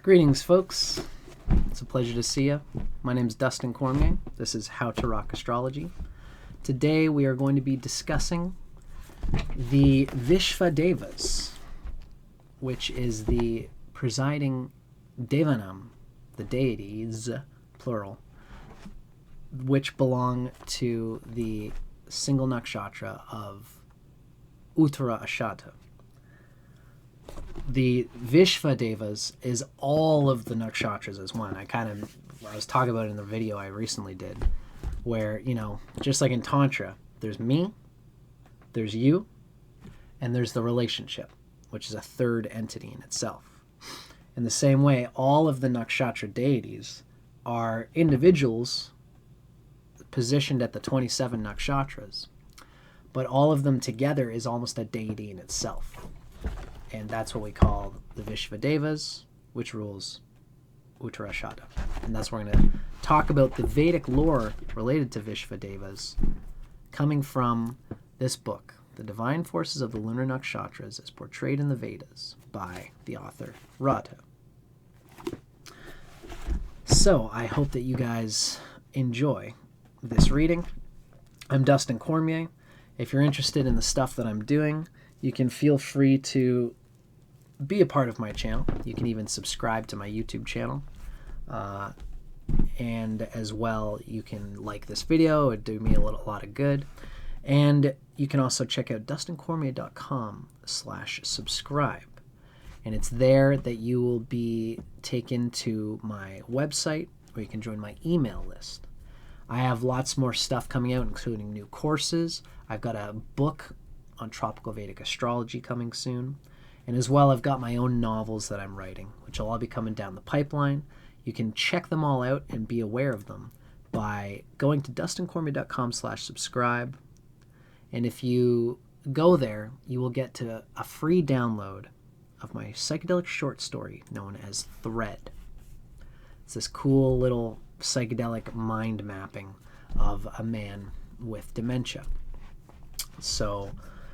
Greetings, folks. It's a pleasure to see you. My name is Dustin Cormier. This is How to Rock Astrology. Today we are going to be discussing the Visvadevas, which is the presiding devanam, the deities, plural, which belong to the single nakshatra of Uttara Ashadha. The Visvadevas is all of the nakshatras as one. I was talking about it in the video I recently did, where, just like in Tantra, there's me, there's you, and there's the relationship, which is a third entity in itself. In the same way, all of the nakshatra deities are individuals positioned at the 27 nakshatras, but all of them together is almost a deity in itself. And that's what we call the Visvadevas, which rules Uttara Ashadha. And that's where we're going to talk about the Vedic lore related to Visvadevas, coming from this book, The Divine Forces of the Lunar Nakshatras as Portrayed in the Vedas, by the author Radhe. So I hope that you guys enjoy this reading. I'm Dustin Cormier. If you're interested in the stuff that I'm doing, you can feel free to be a part of my channel. You can even subscribe to my YouTube channel. And as well, you can like this video. It would do me a lot of good. And you can also check out dustincormier.com/subscribe. And it's there that you will be taken to my website, where you can join my email list. I have lots more stuff coming out, including new courses. I've got a book on Tropical Vedic Astrology coming soon. And as well, I've got my own novels that I'm writing, which will all be coming down the pipeline. You can check them all out and be aware of them by going to dustincormier.com/subscribe. And if you go there, you will get to a free download of my psychedelic short story known as Thread. It's this cool little psychedelic mind mapping of a man with dementia. So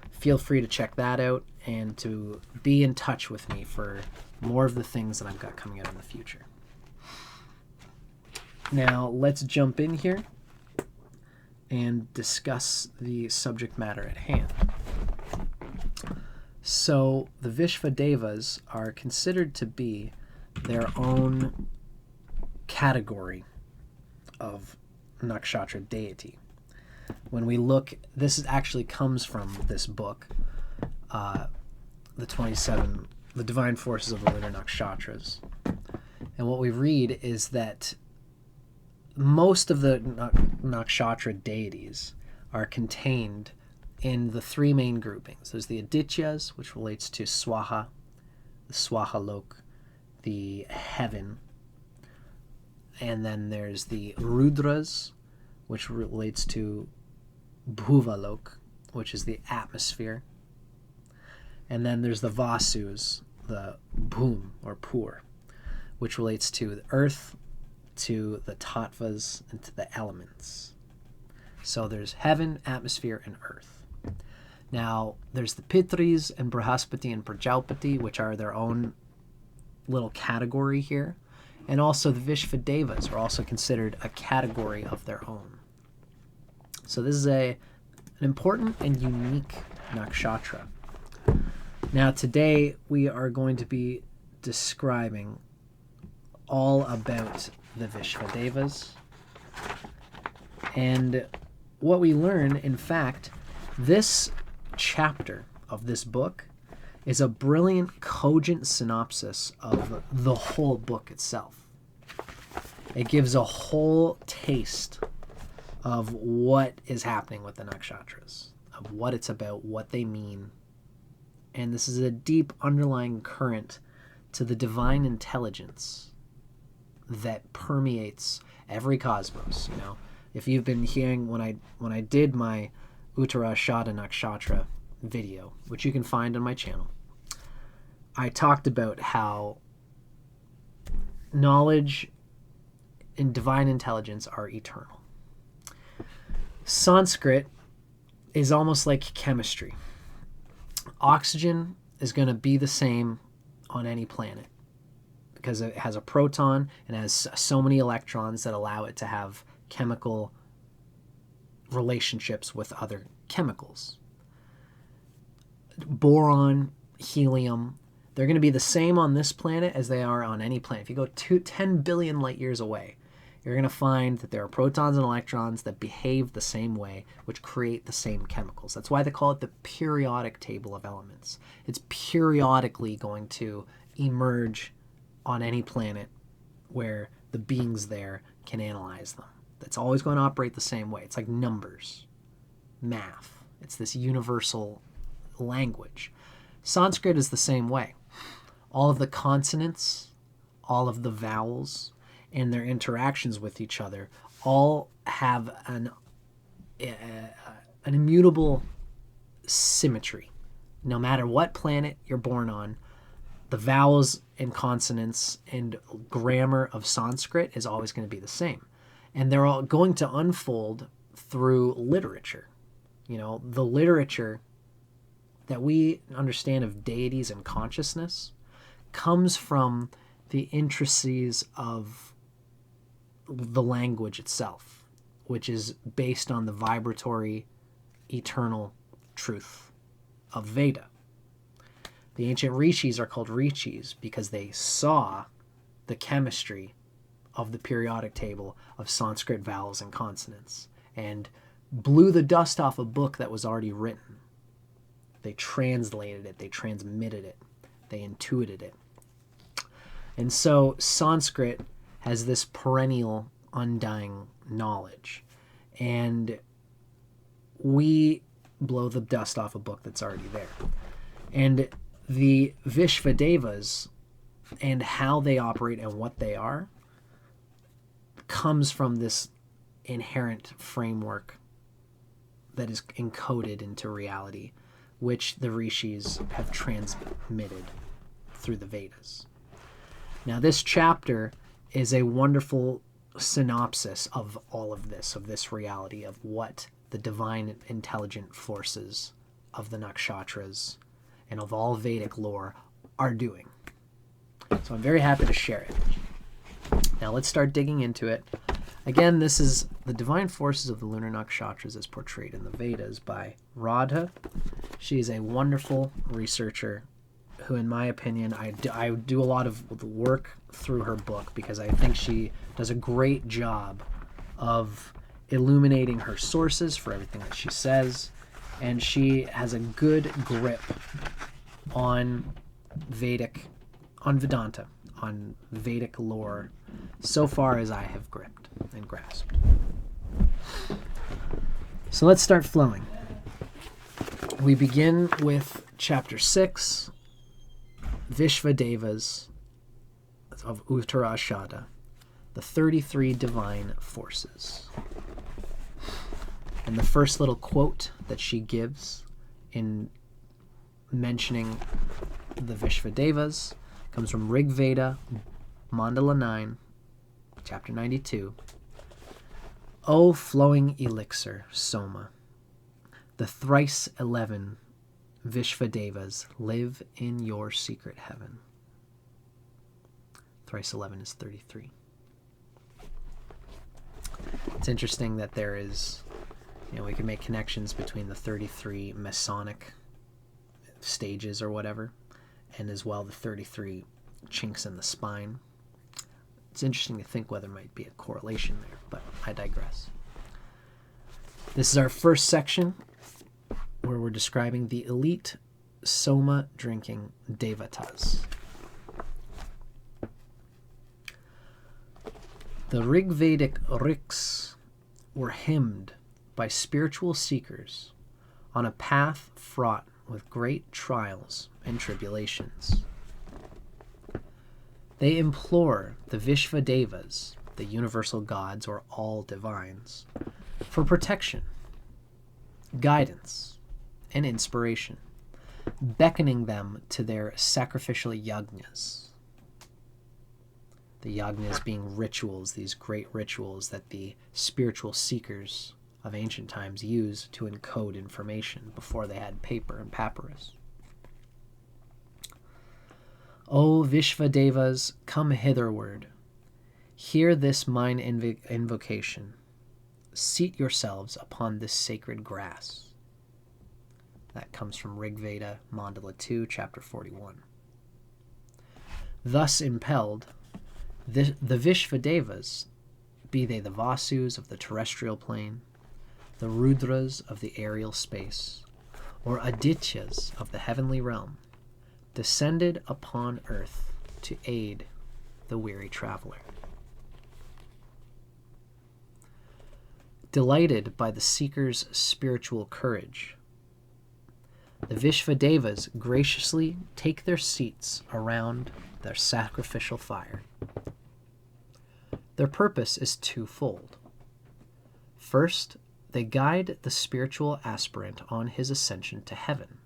feel free to check that out and to be in touch with me for more of the things that I've got coming out in the future. Now, let's jump in here and discuss the subject matter at hand. So, the Visvadevas are considered to be their own category of nakshatra deity. When we look, this actually comes from this book, the Divine Forces of the Lunar Nakshatras. And what we read is that most of the nakshatra deities are contained in the three main groupings. There's the Adityas, which relates to Swaha, the Swahalok, the heaven. And then there's the Rudras, which relates to Bhuvalok, which is the atmosphere. And then there's the Vasus, the Bhum, or Pur, which relates to the earth, to the Tattvas, and to the elements. So there's heaven, atmosphere, and earth. Now, there's the Pitris and Brihaspati and Prajapati, which are their own little category here. And also the Visvadevas are also considered a category of their own. So this is an important and unique nakshatra. Now today we are going to be describing all about the Visvadevas. And what we learn, in fact, this chapter of this book is a brilliant, cogent synopsis of the whole book itself. It gives a whole taste of what is happening with the nakshatras, of what it's about, what they mean. And this is a deep underlying current to the divine intelligence that permeates every cosmos. If you've been hearing when I did my Uttara Ashadha Nakshatra video, which you can find on my channel, I talked about how knowledge and divine intelligence are eternal. Sanskrit is almost like chemistry. Oxygen is going to be the same on any planet. because it has a proton and has so many electrons that allow it to have chemical relationships with other chemicals. Boron, helium, they're going to be the same on this planet as they are on any planet. If you go 10 billion light years away, you're going to find that there are protons and electrons that behave the same way, which create the same chemicals. That's why they call it the periodic table of elements. It's periodically going to emerge on any planet where the beings there can analyze them. That's always going to operate the same way. It's like numbers, math. It's this universal language. Sanskrit is the same way. All of the consonants, all of the vowels, and their interactions with each other all have an immutable symmetry. No matter what planet you're born on, the vowels and consonants and grammar of Sanskrit is always going to be the same. And they're all going to unfold through literature. You know, the literature that we understand of deities and consciousness comes from the intricacies of the language itself, which is based on the vibratory, eternal truth of Veda. The ancient rishis are called rishis because they saw the chemistry of the periodic table of Sanskrit vowels and consonants and blew the dust off a book that was already written. They translated it, they transmitted it, they intuited it. And so Sanskrit has this perennial, undying knowledge. And we blow the dust off a book that's already there. And the Visvadevas and how they operate and what they are comes from this inherent framework that is encoded into reality, which the rishis have transmitted through the Vedas. Now, this chapter is a wonderful synopsis of all of this reality, of what the divine intelligent forces of the nakshatras and of all Vedic lore are doing. So I'm very happy to share it. Now let's start digging into it. Again, this is the divine forces of the lunar nakshatras as portrayed in the Vedas by Radhe. She is a wonderful researcher who, in my opinion, I do a lot of the work through her book because I think she does a great job of illuminating her sources for everything that she says, and she has a good grip on Vedanta, on Vedic lore, so far as I have gripped and grasped. So let's start flowing. We begin with chapter 6, Visvadevas of Uttara Ashadha, the 33 divine forces. And the first little quote that she gives in mentioning the Visvadevas comes from Rig Veda, Mandala 9, chapter 92. O flowing elixir, Soma, the thrice 11 Visvadevas live in your secret heaven. Thrice 11 is 33. It's interesting that there is, we can make connections between the 33 Masonic stages or whatever, and as well the 33 chinks in the spine. It's interesting to think whether there might be a correlation there, but I digress. This is our first section where we're describing the elite Soma drinking devatas. The Rig Vedic Riks were hymned by spiritual seekers on a path fraught with great trials and tribulations. They implore the Visvadevas, the universal gods or all divines, for protection, guidance, and inspiration, beckoning them to their sacrificial yajnas. The yajnas being rituals, these great rituals that the spiritual seekers of ancient times used to encode information before they had paper and papyrus. O Visvadevas, come hitherward. Hear this mine invocation. Seat yourselves upon this sacred grass. That comes from Rig Veda, Mandala 2, chapter 41. Thus impelled, the Visvadevas, be they the Vasus of the terrestrial plane, the Rudras of the aerial space, or Adityas of the heavenly realm, descended upon earth to aid the weary traveler. Delighted by the seeker's spiritual courage, the Visvadevas graciously take their seats around their sacrificial fire. Their purpose is twofold. First, they guide the spiritual aspirant on his ascension to heaven,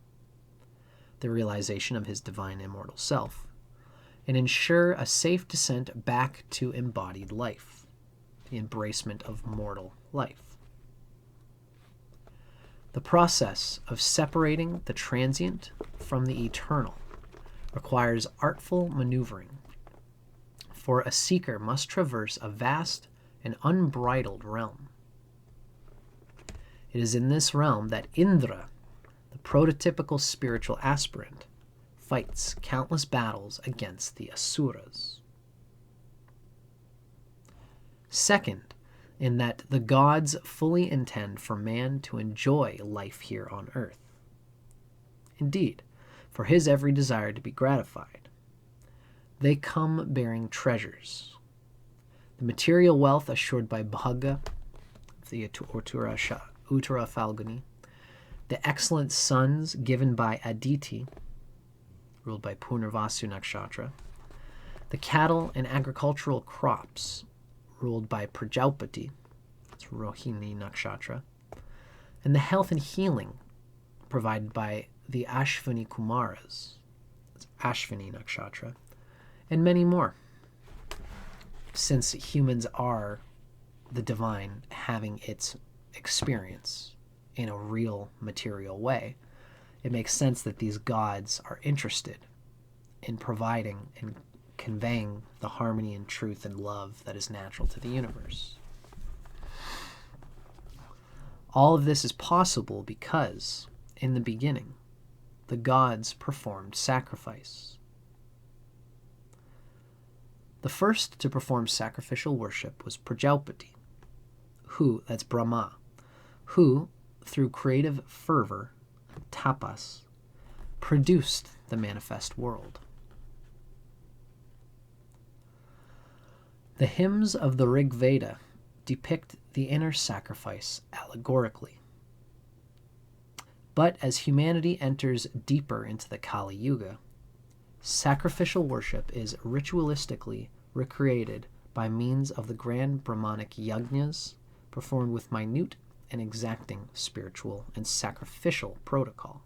the realization of his divine immortal self, and ensure a safe descent back to embodied life, the embracement of mortal life. The process of separating the transient from the eternal requires artful maneuvering, for a seeker must traverse a vast and unbridled realm. It is in this realm that Indra, the prototypical spiritual aspirant, fights countless battles against the Asuras. Second, in that the gods fully intend for man to enjoy life here on earth. Indeed, for his every desire to be gratified. They come bearing treasures. The material wealth assured by Bhaga, the Uttara Falguni, the excellent sons given by Aditi, ruled by Punarvasu Nakshatra, the cattle and agricultural crops, ruled by Prajapati, that's Rohini Nakshatra, and the health and healing provided by the Ashvini Kumaras, that's Ashvini Nakshatra, and many more. Since humans are the divine having its experience in a real material way, it makes sense that these gods are interested in providing and conveying the harmony and truth and love that is natural to the universe. All of this is possible because, in the beginning, the gods performed sacrifice. The first to perform sacrificial worship was Prajapati, that's Brahma, who, through creative fervor, tapas, produced the manifest world. The hymns of the Rig Veda depict the inner sacrifice allegorically. But as humanity enters deeper into the Kali Yuga, sacrificial worship is ritualistically recreated by means of the grand Brahmanic yajnas performed with minute and exacting spiritual and sacrificial protocol.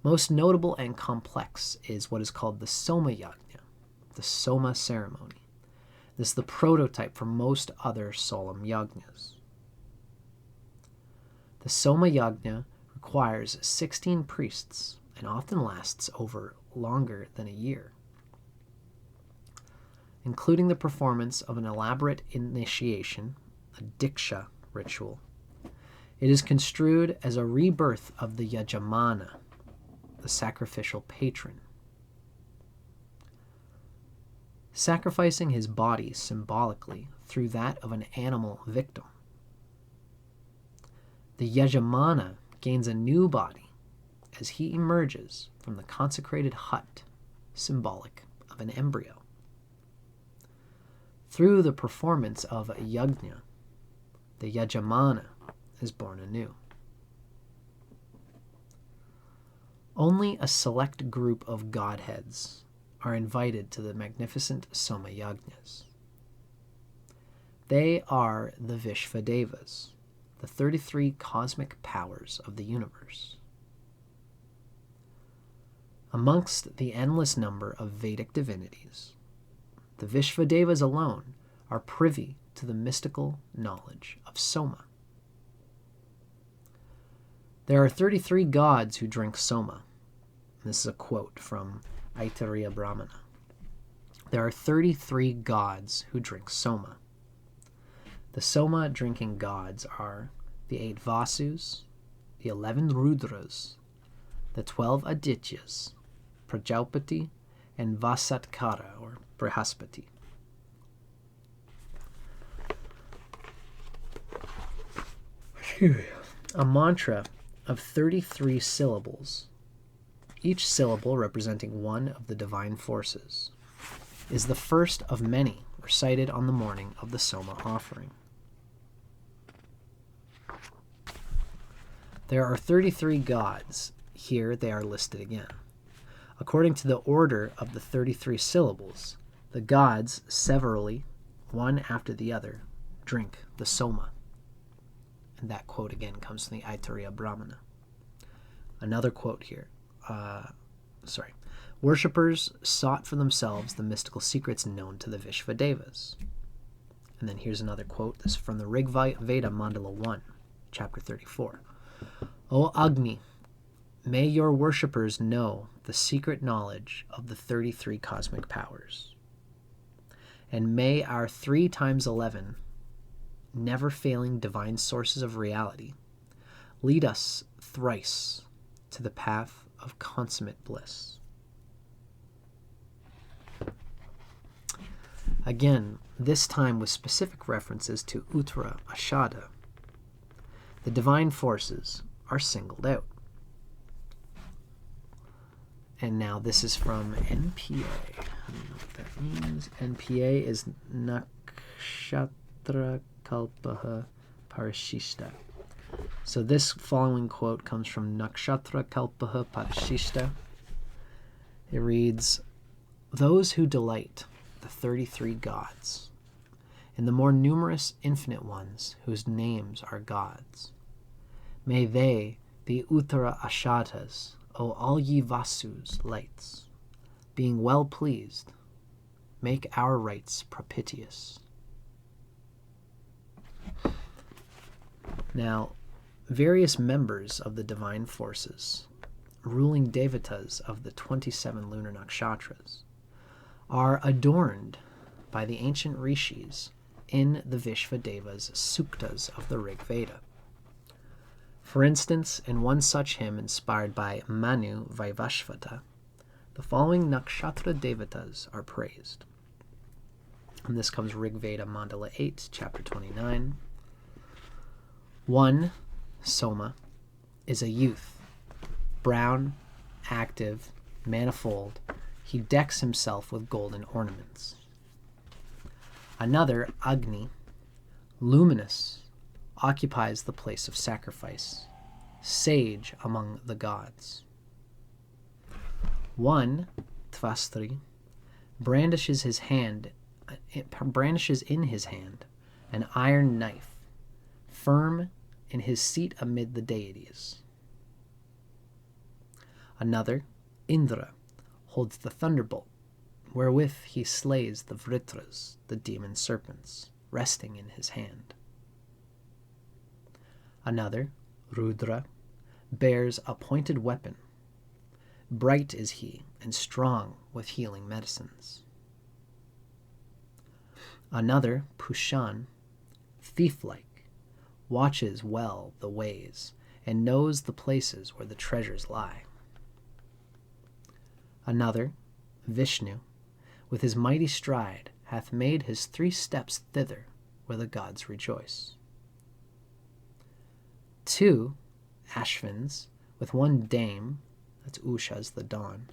Most notable and complex is what is called the Somayajna, the Soma ceremony. This is the prototype for most other solemn yajnas. The Somayajna requires 16 priests and often lasts over longer than a year, including the performance of an elaborate initiation, a diksha ritual. It is construed as a rebirth of the Yajamana, the sacrificial patron, sacrificing his body symbolically through that of an animal victim. The Yajamana gains a new body as he emerges from the consecrated hut, symbolic of an embryo. Through the performance of a yajna, the Yajamana is born anew. Only a select group of godheads are invited to the magnificent Somayajnas. They are the Visvadevas, the 33 cosmic powers of the universe. Amongst the endless number of Vedic divinities, the Visvadevas alone are privy to the mystical knowledge of Soma. There are 33 gods who drink Soma, This is a quote from Aitareya Brahmana. There are 33 gods who drink Soma. The Soma drinking gods are the 8 Vasus, the 11 Rudras, the 12 Adityas, Prajapati, and Vasatkara, or Brihaspati. A mantra of 33 syllables, each syllable representing one of the divine forces, is the first of many recited on the morning of the Soma offering. There are 33 gods. Here they are listed again. According to the order of the 33 syllables, the gods severally, one after the other, drink the Soma. And that quote again comes from the Aitareya Brahmana. Another quote here. Worshippers sought for themselves the mystical secrets known to the Visvadevas. And then here's another quote. This is from the Rig Veda Mandala 1, chapter 34. O Agni, may your worshippers know the secret knowledge of the 33 cosmic powers. And may our 3 times 11 never-failing divine sources of reality lead us thrice to the path of consummate bliss. Again, this time with specific references to Uttara, Ashadha. The divine forces are singled out. And now this is from NPA. I don't know what that means. NPA is Nakshatra Kalpaha Parashishta. So this following quote comes from Nakshatra Kalpaha Parashishta. It reads, those who delight the 33 gods, and the more numerous infinite ones whose names are gods, may they, the Uttara Ashadhas, O all ye Vasus, lights, being well pleased, make our rites propitious. Now, various members of the divine forces, ruling devatas of the 27 lunar nakshatras, are adorned by the ancient rishis in the Visvadevas suktas of the Rig Veda. For instance, in one such hymn inspired by Manu Vaivashvata, the following nakshatra devatas are praised. And this comes Rig Veda Mandala 8, chapter 29. 1. Soma is a youth, brown, active, manifold. He decks himself with golden ornaments. Another, Agni, luminous, occupies the place of sacrifice, sage among the gods. 1. Tvastri, brandishes in his hand an iron knife, firm in his seat amid the deities. Another, Indra, holds the thunderbolt, wherewith he slays the Vritras, the demon serpents, resting in his hand. Another, Rudra, bears a pointed weapon. Bright is he, and strong with healing medicines. Another, Pushan, thief-like, watches well the ways, and knows the places where the treasures lie. Another, Vishnu, with his mighty stride, hath made his 3 steps thither, where the gods rejoice. 2 Ashvins, with one dame, that's Usha's the dawn,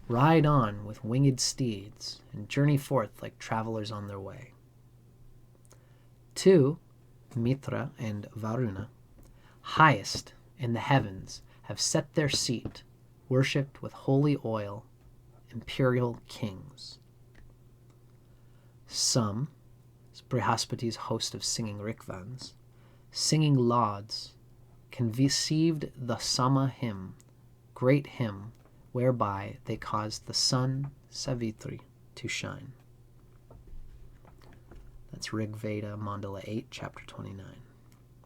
ride on with winged steeds, and journey forth like travelers on their way. 2 Mitra and Varuna, highest in the heavens, have set their seat, worshipped with holy oil, imperial kings. Some, Brihaspati's host of singing Rikvans, singing lauds, conceived the Sama hymn, great hymn, whereby they caused the sun, Savitri, to shine. That's Rig Veda, Mandala 8, chapter 29.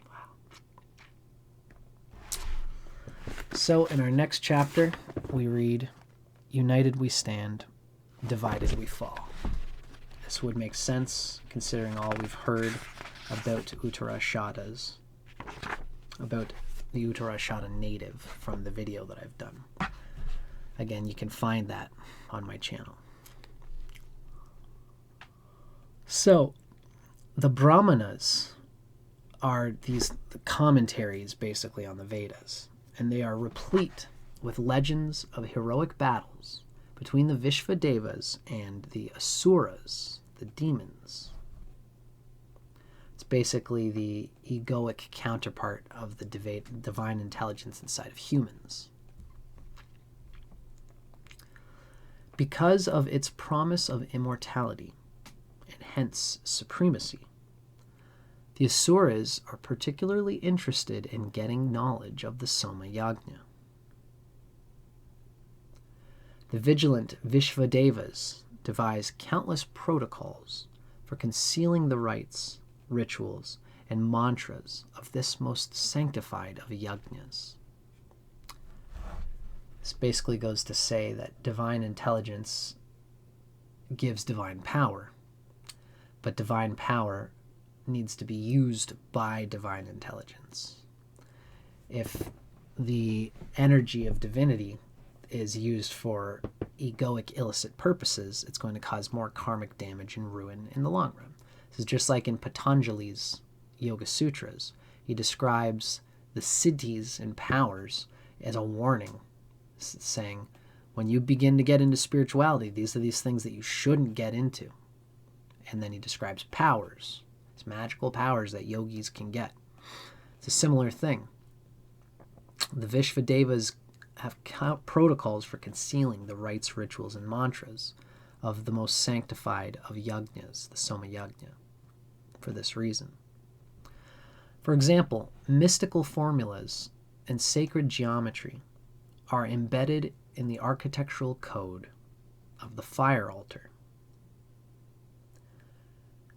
Wow. So in our next chapter, we read, "United we stand, divided we fall." This would make sense considering all we've heard about Uttara Ashadhas, about the Uttara Ashadha native from the video that I've done. Again, you can find that on my channel. So, the Brahmanas are the commentaries basically on the Vedas, and they are replete with legends of heroic battles between the Visvadevas and the Asuras, the demons. It's basically the egoic counterpart of the divine intelligence inside of humans. Because of its promise of immortality, and hence supremacy, the Asuras are particularly interested in getting knowledge of the Somayajna. The vigilant Visvadevas devise countless protocols for concealing the rites, rituals, and mantras of this most sanctified of yajnas. This basically goes to say that divine intelligence gives divine power, but divine power needs to be used by divine intelligence. If the energy of divinity is used for egoic, illicit purposes, it's going to cause more karmic damage and ruin in the long run. This is just like in Patanjali's Yoga Sutras. He describes the siddhis and powers as a warning, saying, when you begin to get into spirituality, these are these things that you shouldn't get into. And then he describes powers, these magical powers that yogis can get. It's a similar thing. The Visvadevas have protocols for concealing the rites, rituals, and mantras of the most sanctified of yajnas, the Somayajna, for this reason. For example, mystical formulas and sacred geometry are embedded in the architectural code of the fire altar.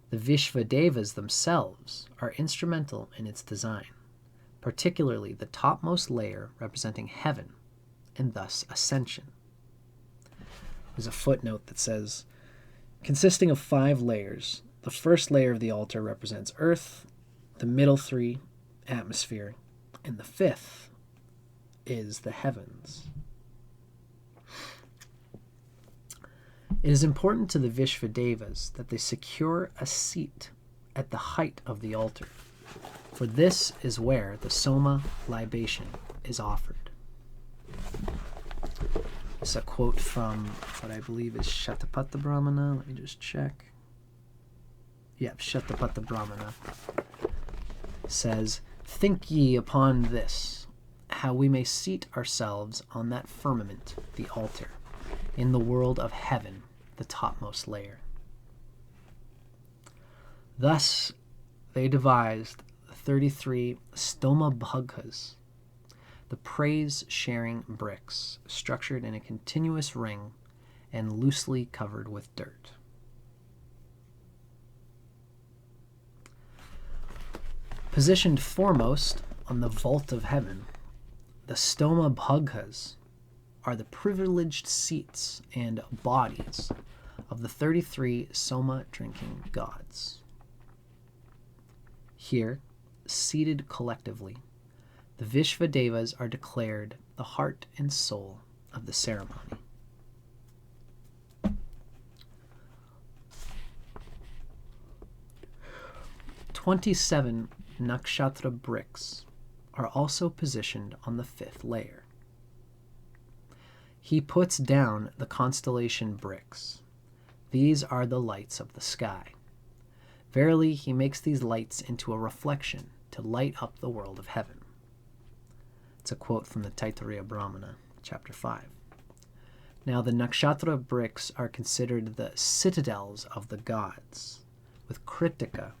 The Visvadevas themselves are instrumental in its design, particularly the topmost layer representing heaven and thus ascension. There's a footnote that says, consisting of 5 layers, the first layer of the altar represents earth, the middle 3, atmosphere, and the 5th is the heavens. It is important to the Visvadevas that they secure a seat at the height of the altar, for this is where the Soma libation is offered. This is a quote from what I believe is Shatapatha Brahmana. Let me just check. Yep, Shatapatha Brahmana says, "Think ye upon this, how we may seat ourselves on that firmament, the altar, in the world of heaven, the topmost layer." Thus they devised the 33 stoma bhagas, the praise-sharing bricks, structured in a continuous ring and loosely covered with dirt. Positioned foremost on the vault of heaven, the stoma bhagas are the privileged seats and bodies of the 33 soma-drinking gods. Here, seated collectively, the Visvadevas are declared the heart and soul of the ceremony. "27 nakshatra bricks are also positioned on the 5th layer. He puts down the constellation bricks. These are the lights of the sky. Verily, he makes these lights into a reflection to light up the world of heaven." It's a quote from the Taittiriya Brahmana, chapter 5. Now, the nakshatra bricks are considered the citadels of the gods, with Kritika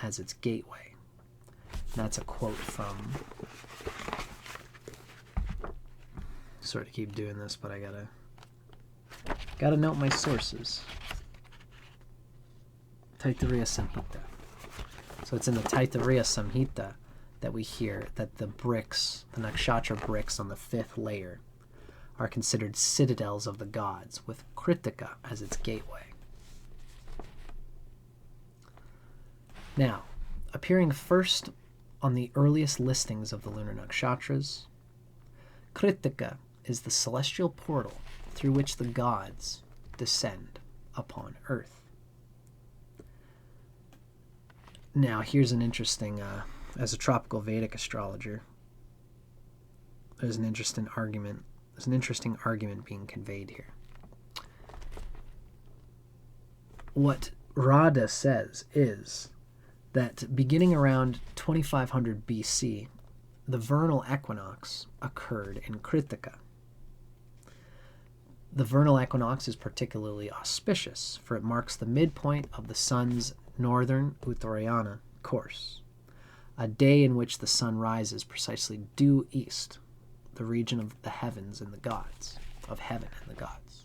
as its gateway. And that's a quote from... Sorry to keep doing this, but I gotta note my sources. Taittiriya Samhita. So it's in the Taittiriya Samhita that we hear that the bricks, the nakshatra bricks on the 5th layer, are considered citadels of the gods, with Kritika as its gateway. Now, appearing first on the earliest listings of the lunar nakshatras, Kritika is the celestial portal through which the gods descend upon earth. Now, here's an interesting, as a tropical Vedic astrologer, there's an interesting argument being conveyed here. What Radhe says is that beginning around 2500 BC, the vernal equinox occurred in Kritika. The vernal equinox is particularly auspicious, for it marks the midpoint of the sun's northern Uttara course, a day in which the sun rises precisely due east, the region of the heavens and the gods, of heaven and the gods.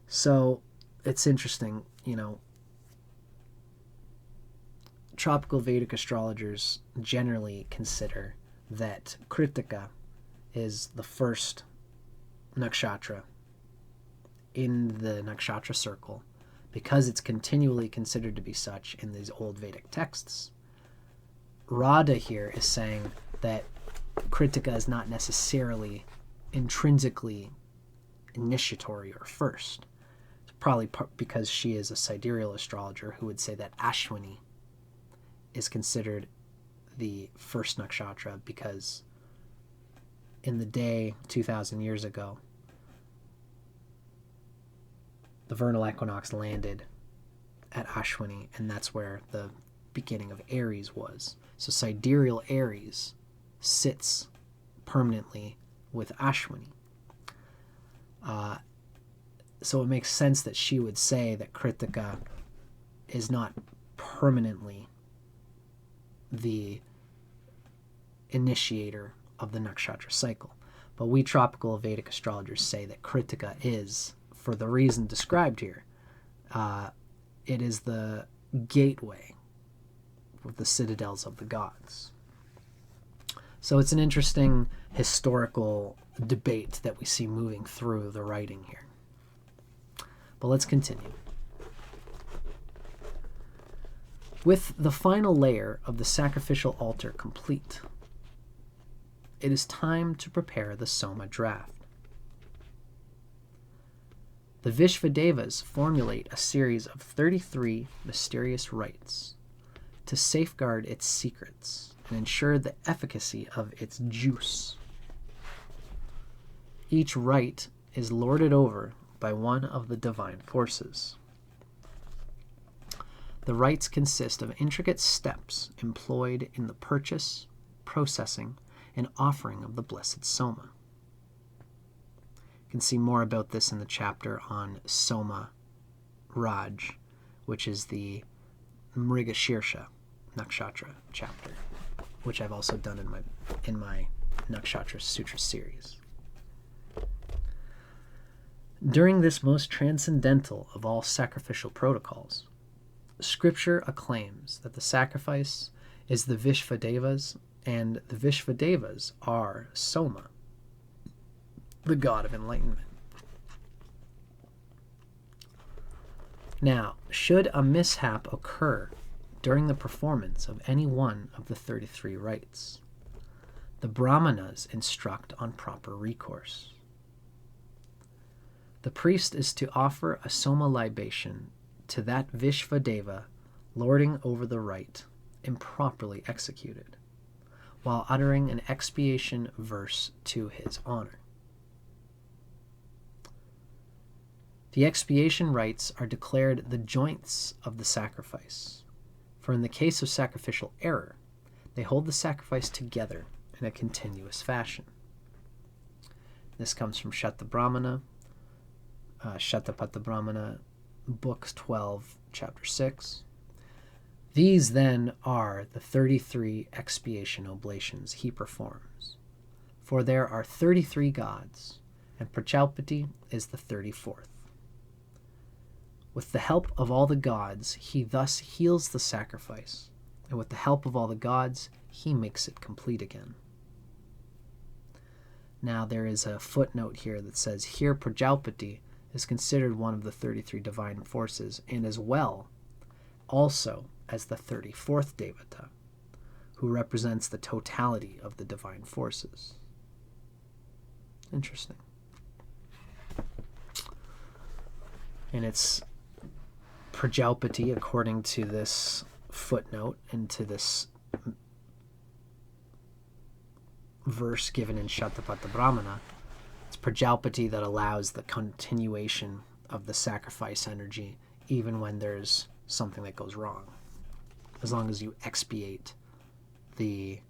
So it's interesting, tropical Vedic astrologers generally consider that Kritika is the first nakshatra in the nakshatra circle, because it's continually considered to be such in these old Vedic texts. Radhe here is saying that Kritika is not necessarily intrinsically initiatory or first. It's probably because she is a sidereal astrologer who would say that Ashwini is considered the first nakshatra, because in the day 2,000 years ago, the vernal equinox landed at Ashwini, and that's where the beginning of Aries was. So sidereal Aries sits permanently with Ashwini. So it makes sense that she would say that Kritika is not permanently the initiator of the nakshatra cycle. But we tropical Vedic astrologers say that Kritika is, for the reason described here, it is the gateway of the citadels of the gods. So it's an interesting historical debate that we see moving through the writing here. But let's continue. With the final layer of the sacrificial altar complete, it is time to prepare the Soma draft. The Visvadevas formulate a series of 33 mysterious rites to safeguard its secrets and ensure the efficacy of its juice. Each rite is lorded over by one of the divine forces. The rites consist of intricate steps employed in the purchase, processing, and offering of the blessed Soma. You can see more about this in the chapter on Soma Raj, which is the Mrigashirsha Nakshatra chapter, which I've also done in my Nakshatra Sutra series. During this most transcendental of all sacrificial protocols, Scripture acclaims that the sacrifice is the Visvadevas, and the Visvadevas are Soma, the god of enlightenment. Now, should a mishap occur during the performance of any one of the 33 rites, the Brahmanas instruct on proper recourse. The priest is to offer a Soma libation to that Visvadeva lording over the rite improperly executed, while uttering an expiation verse to his honor. The expiation rites are declared the joints of the sacrifice, for in the case of sacrificial error, they hold the sacrifice together in a continuous fashion. This comes from Shatapata Brahmana, Book 12, Chapter 6. These, then, are the 33 expiation oblations he performs. For there are 33 gods, and Prajapati is the 34th. With the help of all the gods, he thus heals the sacrifice, and with the help of all the gods, he makes it complete again. Now there is a footnote here that says, here Prajalpati is considered one of the 33 divine forces, and as well also as the 34th Devata, who represents the totality of the divine forces. Interesting. And it's Prajalpati, according to this footnote and to this verse given in Shatapatha Brahmana, it's Prajalpati that allows the continuation of the sacrifice energy even when there's something that goes wrong, as long as you expiate the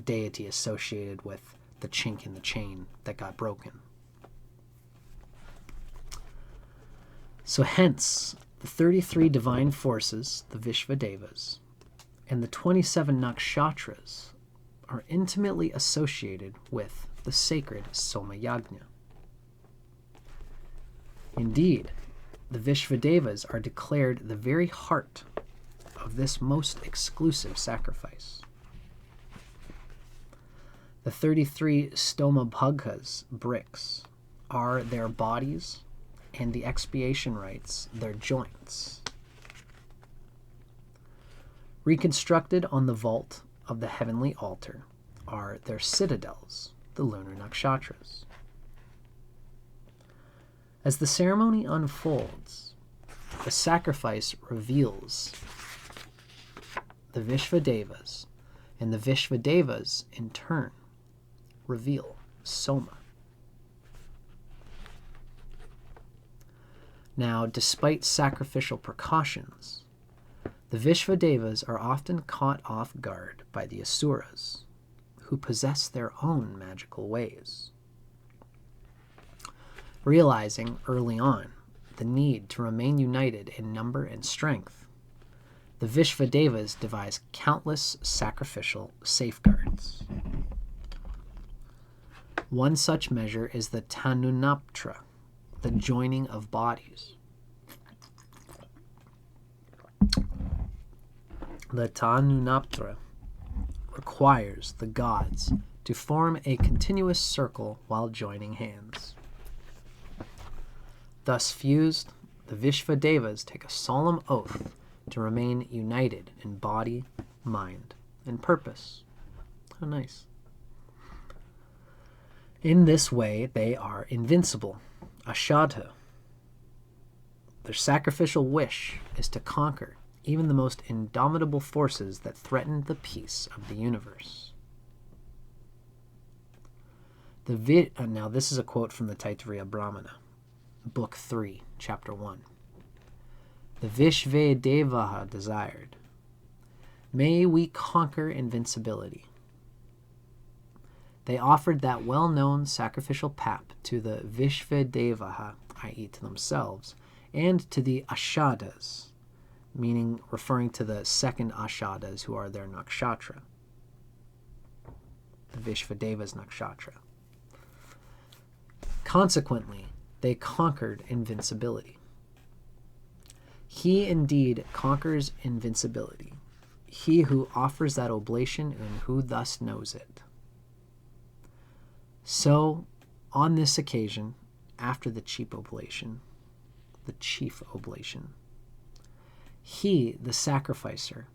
deity associated with the chink in the chain that got broken. So hence, the 33 divine forces, the Visvadevas, and the 27 Nakshatras are intimately associated with the sacred Somayajna. Indeed, the Visvadevas are declared the very heart of this most exclusive sacrifice. The 33 Stomabhagas bricks are their bodies, and the expiation rites their joints. Reconstructed on the vault of the heavenly altar are their citadels, the Lunar Nakshatras. As the ceremony unfolds, the sacrifice reveals the Visvadevas, and the Visvadevas, in turn, reveal Soma. Now, despite sacrificial precautions, the Visvadevas are often caught off guard by the Asuras, who possess their own magical ways. Realizing early on the need to remain united in number and strength, the Visvadevas devise countless sacrificial safeguards. One such measure is the Tanunaptra, the joining of bodies. The Tanunaptra requires the gods to form a continuous circle while joining hands. Thus fused, the Visvadevas take a solemn oath to remain united in body, mind, and purpose. How nice. In this way, they are invincible. Ashadha. Their sacrificial wish is to conquer even the most indomitable forces that threaten the peace of the universe. Now, this is a quote from the Taittiriya Brahmana, Book 3, Chapter 1. The Visvadevas desired, may we conquer invincibility. They offered that well-known sacrificial pap to the Visvadevas, i.e. to themselves, and to the Ashadhas, meaning referring to the second Ashadhas who are their Nakshatra, the Visvadevas Nakshatra. Consequently, they conquered invincibility. He indeed conquers invincibility, he who offers that oblation and who thus knows it. So, on this occasion, after the chief oblation, he, the sacrificer,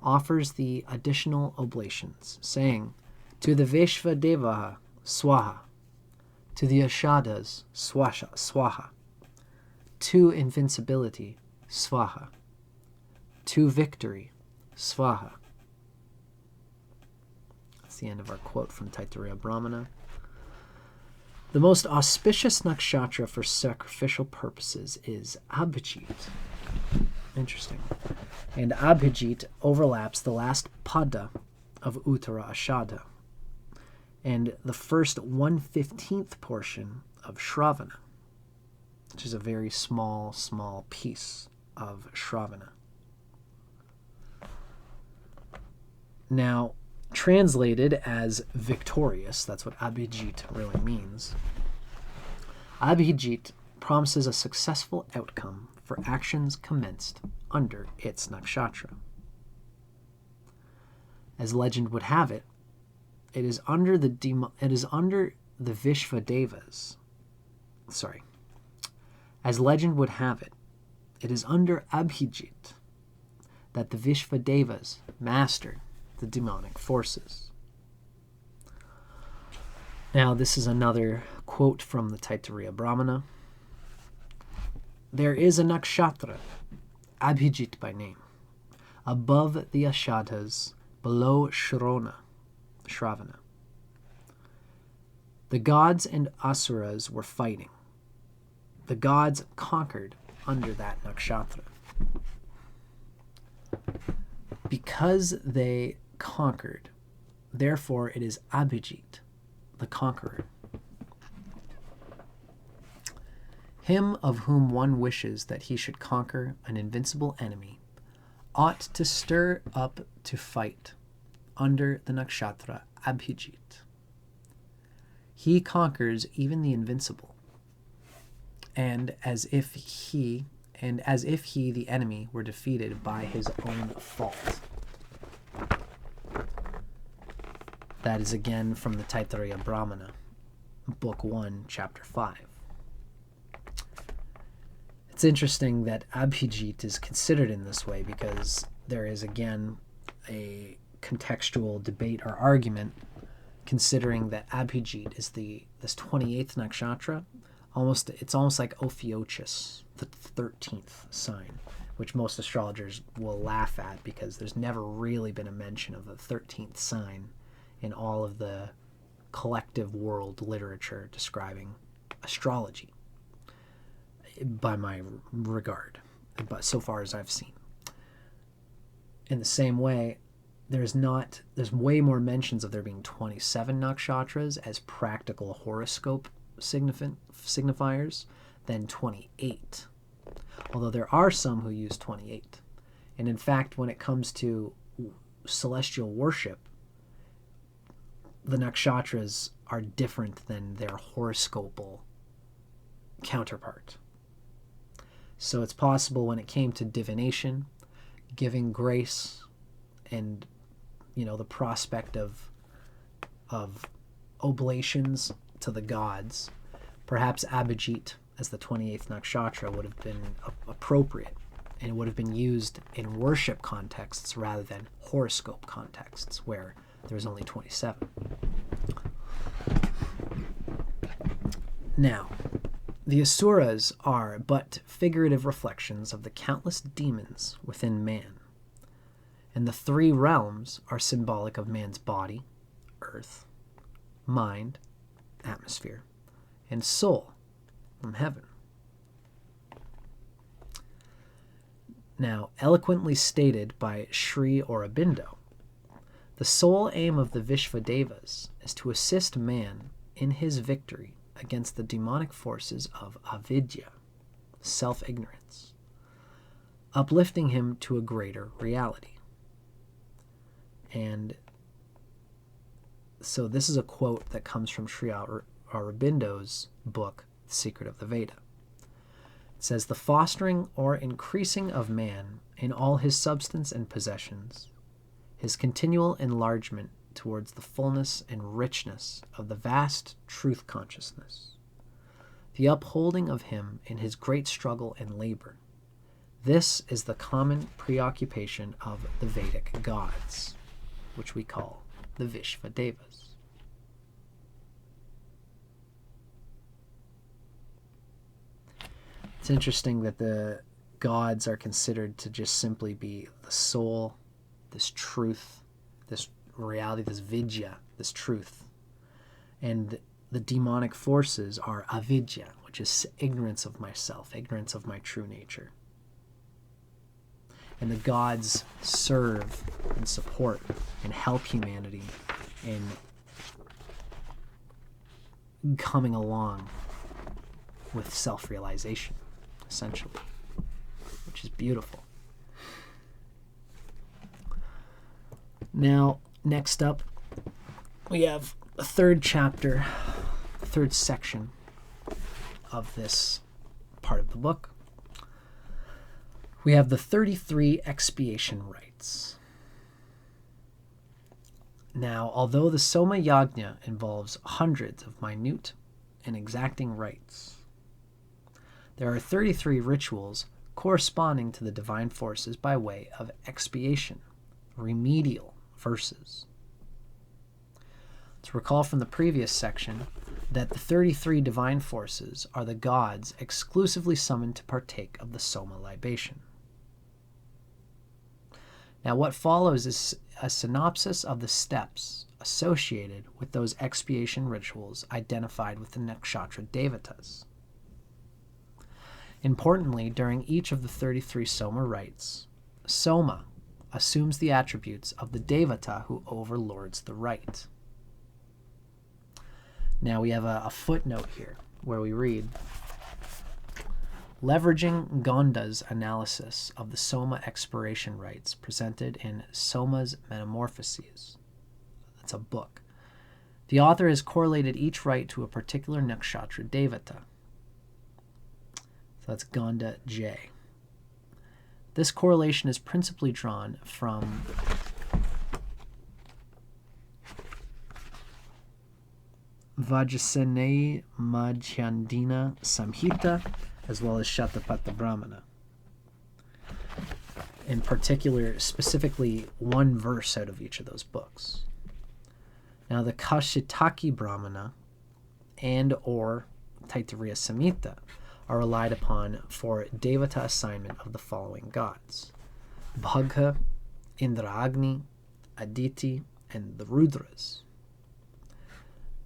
offers the additional oblations, saying, to the Visvadevas, Swaha, to the Ashadhas, Swaha, to invincibility, Swaha, to victory, Swaha. That's the end of our quote from Taittiriya Brahmana. The most auspicious nakshatra for sacrificial purposes is Abhijit. Interesting. And Abhijit overlaps the last pada of Uttara Ashadha and the first 1/15th portion of Shravana, which is a very small piece of Shravana. Now, translated as victorious, that's what Abhijit really means. Abhijit promises a successful outcome for actions commenced under its nakshatra. As legend would have it, it is under the Visvadevas, as legend would have it, it is under Abhijit that the Visvadevas mastered the demonic forces. Now, this is another quote from the Taittiriya Brahmana. There is a nakshatra, Abhijit by name, above the Ashadhas, below Shravana. The gods and asuras were fighting. The gods conquered under that nakshatra. Because they conquered, therefore it is Abhijit, the conqueror. Him of whom one wishes that he should conquer an invincible enemy ought to stir up to fight under the nakshatra Abhijit. He conquers even the invincible, and as if he, the enemy, were defeated by his own fault. That is again from the Taittiriya Brahmana, Book 1, Chapter 5. It's interesting that Abhijit is considered in this way because there is again a contextual debate or argument considering that Abhijit is this 28th nakshatra. It's almost like Ophiuchus, the 13th sign, which most astrologers will laugh at because there's never really been a mention of a 13th sign in all of the collective world literature describing astrology, by my regard, but so far as I've seen. In the same way, there's way more mentions of there being 27 nakshatras as practical horoscope signifiers than 28, although there are some who use 28. And in fact, when it comes to celestial worship, the nakshatras are different than their horoscopal counterpart. So it's possible when it came to divination, giving grace, and the prospect of oblations to the gods, perhaps Abhijit as the 28th nakshatra would have been appropriate, and it would have been used in worship contexts rather than horoscope contexts where there's only 27. Now, the asuras are but figurative reflections of the countless demons within man, and the three realms are symbolic of man's body, earth, mind, atmosphere, and soul, from heaven. Now, eloquently stated by Sri Aurobindo, the sole aim of the Visvadevas is to assist man in his victory against the demonic forces of avidya, self-ignorance, uplifting him to a greater reality. And so this is a quote that comes from Sri Aurobindo's book, The Secret of the Veda. It says, the fostering or increasing of man in all his substance and possessions, his continual enlargement towards the fullness and richness of the vast truth consciousness, the upholding of him in his great struggle and labor. This is the common preoccupation of the Vedic gods, which we call the Visvadevas. It's interesting that the gods are considered to just simply be the soul, this truth, this reality, this vidya, this truth. And the demonic forces are avidya, which is ignorance of myself, ignorance of my true nature. And the gods serve and support and help humanity in coming along with self-realization, essentially, which is beautiful. Now, next up, we have a third chapter, third section of this part of the book. We have the 33 expiation rites. Now, although the Somayajna involves hundreds of minute and exacting rites, there are 33 rituals corresponding to the divine forces by way of expiation, remedial verses. To recall from the previous section that the 33 divine forces are the gods exclusively summoned to partake of the Soma libation. Now, what follows is a synopsis of the steps associated with those expiation rituals identified with the Nakshatra Devatas. Importantly, during each of the 33 Soma rites, Soma assumes the attributes of the Devata who overlords the rite. Now we have a footnote here where we read, leveraging Gonda's analysis of the Soma expiration rites presented in Soma's Metamorphoses. That's a book. The author has correlated each rite to a particular Nakshatra Devata. So that's Gonda J. This correlation is principally drawn from Vajrasenayi Madhyandina Samhita, as well as Shatapatha Brahmana. In particular, specifically one verse out of each of those books. Now, the Kaushitaki Brahmana and or Taittiriya Samhita are relied upon for Devata assignment of the following gods: Bhagha, Indragni, Aditi, and the Rudras.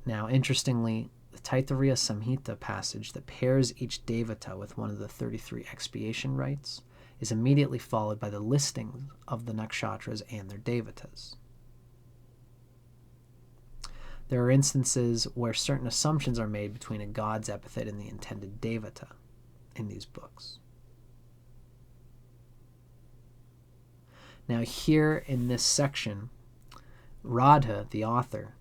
Now, interestingly, the Taittiriya Samhita passage that pairs each Devata with one of the 33 expiation rites is immediately followed by the listing of the Nakshatras and their Devatas. There are instances where certain assumptions are made between a god's epithet and the intended Devata in these books. Now, here in this section, Radhe, the author,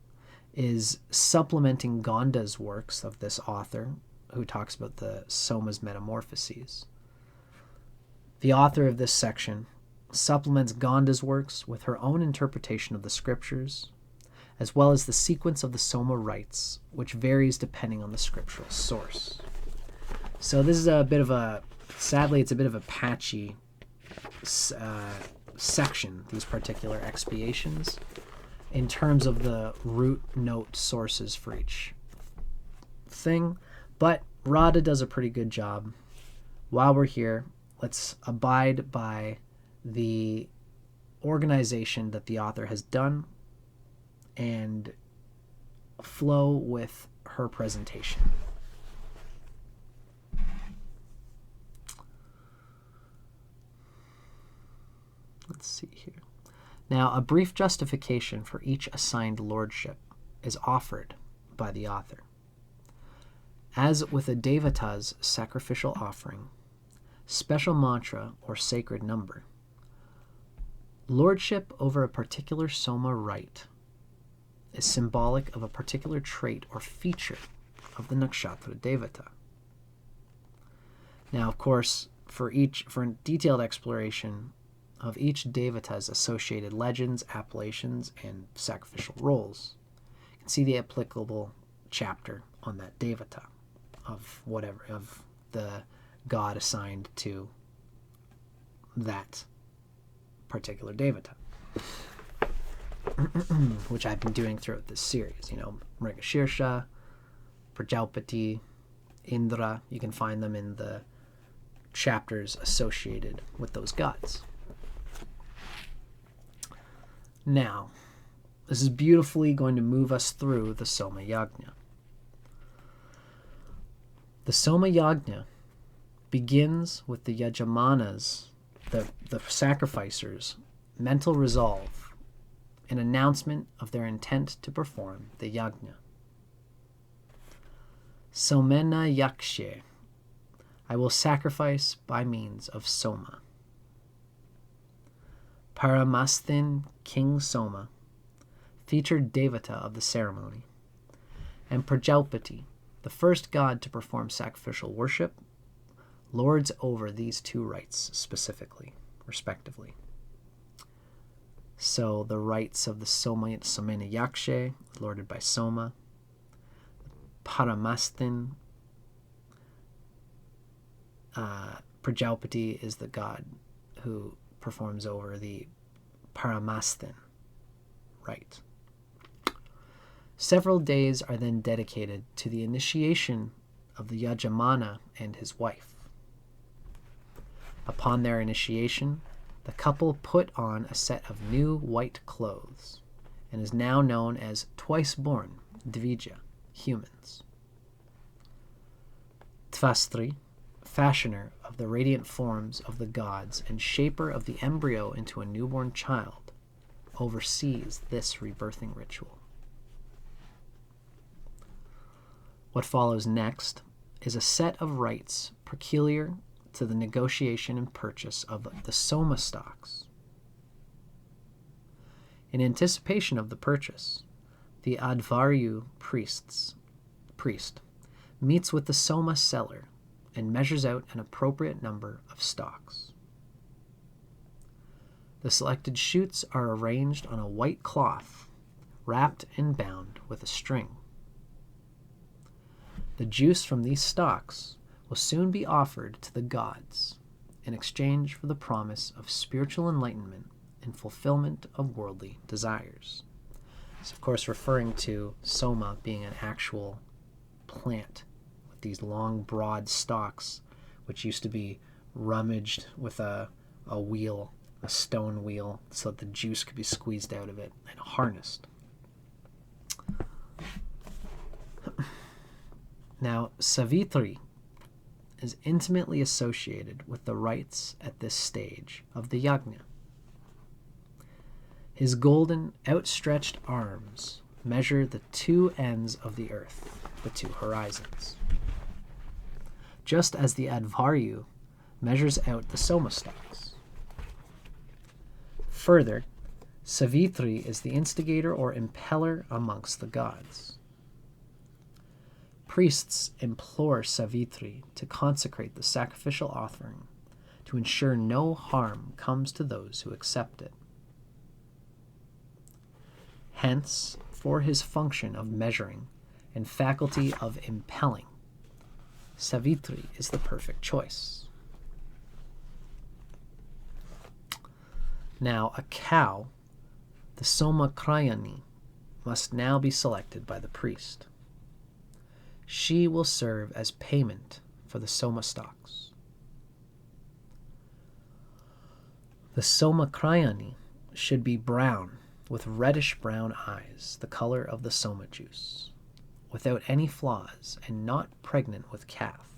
is supplementing Gonda's works of this author, who talks about the Soma's Metamorphoses. The author of this section supplements Gonda's works with her own interpretation of the scriptures, as well as the sequence of the Soma rites, which varies depending on the scriptural source. So this is a bit of a, sadly, it's a bit of a patchy section, these particular expiations, in terms of the root note sources for each thing. But Radha does a pretty good job. While we're here, let's abide by the organization that the author has done and flow with her presentation. Let's see here. Now, a brief justification for each assigned lordship is offered by the author. As with a Devata's sacrificial offering, special mantra or sacred number, lordship over a particular Soma rite is symbolic of a particular trait or feature of the Nakshatra Devata. Now, of course, for a detailed exploration of each Devata's associated legends, appellations, and sacrificial roles, you can see the applicable chapter on that Devata of the god assigned to that particular Devata, which I've been doing throughout this series. Mrigashirsha, Prajapati, Indra, you can find them in the chapters associated with those gods. Now, this is beautifully going to move us through the Somayajna. The Somayajna begins with the Yajamanas, the sacrificers' mental resolve, an announcement of their intent to perform the yajna. Somena yakshe, I will sacrifice by means of Soma. Paramastin, King Soma, featured Devata of the ceremony, and Prajapati, the first god to perform sacrificial worship, lords over these two rites specifically, respectively. So the rites of the Somayakshe, lorded by Soma, Paramastin, Prajapati is the god who performs over the Paramastin rite. Several days are then dedicated to the initiation of the Yajamana and his wife. Upon their initiation, the couple put on a set of new white clothes and is now known as twice-born Dvija, humans. Tvastri, fashioner of the radiant forms of the gods and shaper of the embryo into a newborn child, oversees this rebirthing ritual. What follows next is a set of rites peculiar to the negotiation and purchase of the Soma stocks. In anticipation of the purchase, the Advaryu priest meets with the Soma seller and measures out an appropriate number of stocks. The selected shoots are arranged on a white cloth, wrapped and bound with a string. The juice from these stalks will soon be offered to the gods in exchange for the promise of spiritual enlightenment and fulfillment of worldly desires. It's, of course, referring to Soma being an actual plant with these long, broad stalks, which used to be rummaged with a wheel, a stone wheel, so that the juice could be squeezed out of it and harnessed. Now, Savitri is intimately associated with the rites at this stage of the yajna. His golden, outstretched arms measure the two ends of the earth, the two horizons, just as the Advaryu measures out the Soma stocks. Further, Savitri is the instigator or impeller amongst the gods. Priests implore Savitri to consecrate the sacrificial offering to ensure no harm comes to those who accept it. Hence, for his function of measuring and faculty of impelling, Savitri is the perfect choice. Now, a cow, the Somakrayani, must now be selected by the priest. She will serve as payment for the Soma stocks. The Somakrayani should be brown with reddish-brown eyes, the color of the Soma juice, without any flaws and not pregnant with calf.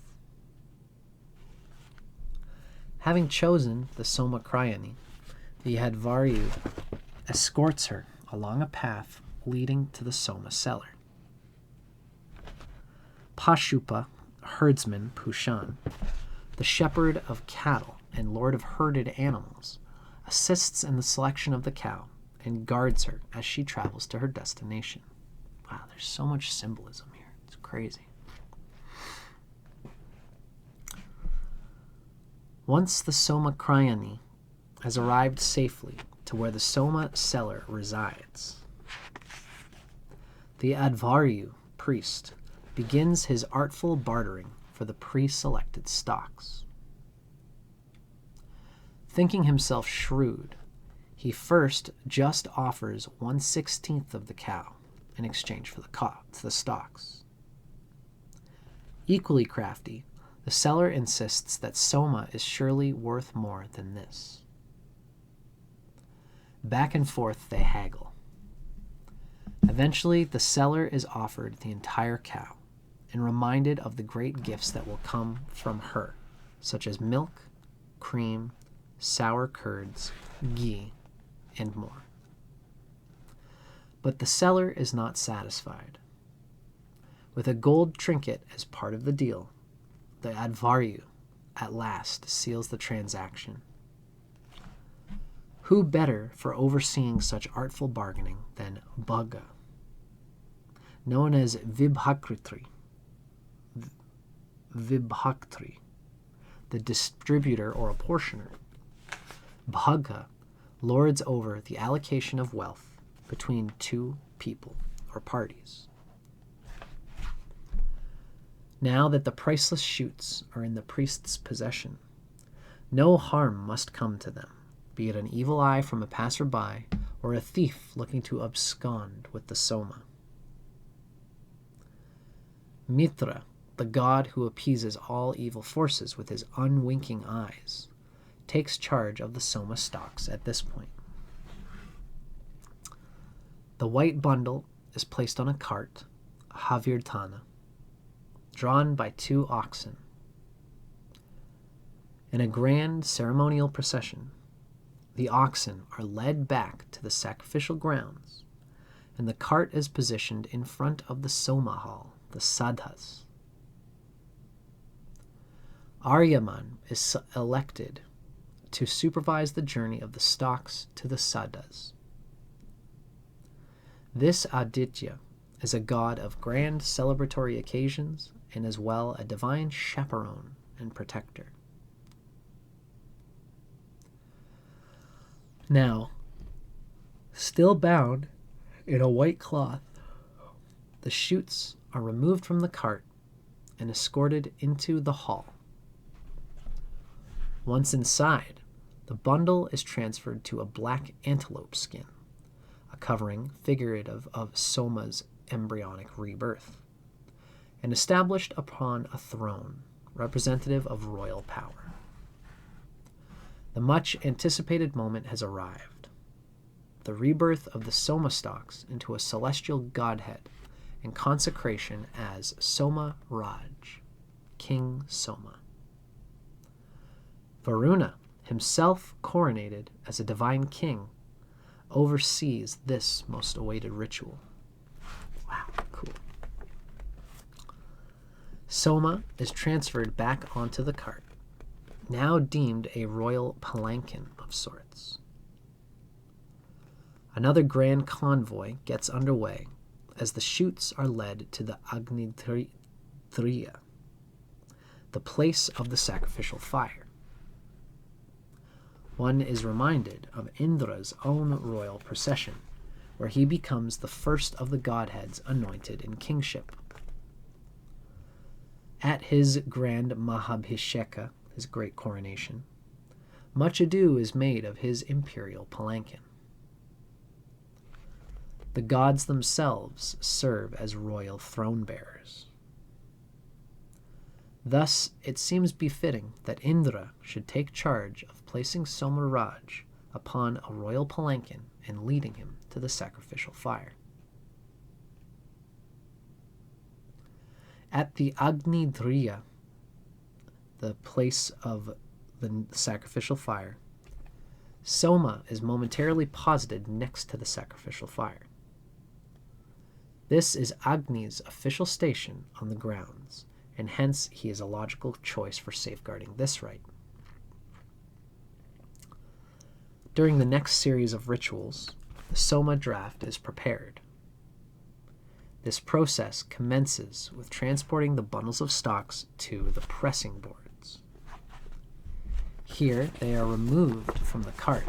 Having chosen the Somakrayani, the Advaryu escorts her along a path leading to the Soma cellar. Pashupa, herdsman Pushan, the shepherd of cattle and lord of herded animals, assists in the selection of the cow and guards her as she travels to her destination. Wow, there's so much symbolism here. It's crazy. Once the Somakrayani has arrived safely to where the Soma seller resides, the Advaryu priest begins his artful bartering for the pre-selected stocks. Thinking himself shrewd, he first just offers 1/16 of the cow in exchange for the stocks. Equally crafty, the seller insists that Soma is surely worth more than this. Back and forth they haggle. Eventually, the seller is offered the entire cow and reminded of the great gifts that will come from her, such as milk, cream, sour curds, ghee, and more. But the seller is not satisfied. With a gold trinket as part of the deal, the Advaryu at last seals the transaction. Who better for overseeing such artful bargaining than Bhaga, known as Vibhaktri, the distributor or apportioner. Bhaga lords over the allocation of wealth between two people or parties. Now that the priceless shoots are in the priest's possession, no harm must come to them, be it an evil eye from a passerby or a thief looking to abscond with the soma. Mitra, the god who appeases all evil forces with his unwinking eyes, takes charge of the soma stalks at this point. The white bundle is placed on a cart, a havirtana, drawn by 2 oxen. In a grand ceremonial procession, the oxen are led back to the sacrificial grounds, and the cart is positioned in front of the soma hall, the sadhas. Aryaman is elected to supervise the journey of the stalks to the sadhas. This Aditya is a god of grand celebratory occasions and as well a divine chaperone and protector. Now, still bound in a white cloth, the shoots are removed from the cart and escorted into the hall. Once inside, the bundle is transferred to a black antelope skin, a covering figurative of Soma's embryonic rebirth, and established upon a throne representative of royal power. The much anticipated moment has arrived, the rebirth of the soma stalks into a celestial godhead and consecration as Soma Raj, King Soma. Varuna, himself coronated as a divine king, oversees this most awaited ritual. Wow, cool. Soma is transferred back onto the cart, now deemed a royal palanquin of sorts. Another grand convoy gets underway as the shoots are led to the Agnitriya, the place of the sacrificial fire. One is reminded of Indra's own royal procession, where he becomes the first of the godheads anointed in kingship. At his grand Mahabhisheka, his great coronation, much ado is made of his imperial palanquin. The gods themselves serve as royal throne bearers. Thus, it seems befitting that Indra should take charge of placing Soma Raj upon a royal palanquin and leading him to the sacrificial fire. At the Agni Driya, the place of the sacrificial fire, Soma is momentarily posited next to the sacrificial fire. This is Agni's official station on the grounds, and hence he is a logical choice for safeguarding this rite. During the next series of rituals, the Soma draft is prepared. This process commences with transporting the bundles of stalks to the pressing boards. Here they are removed from the cart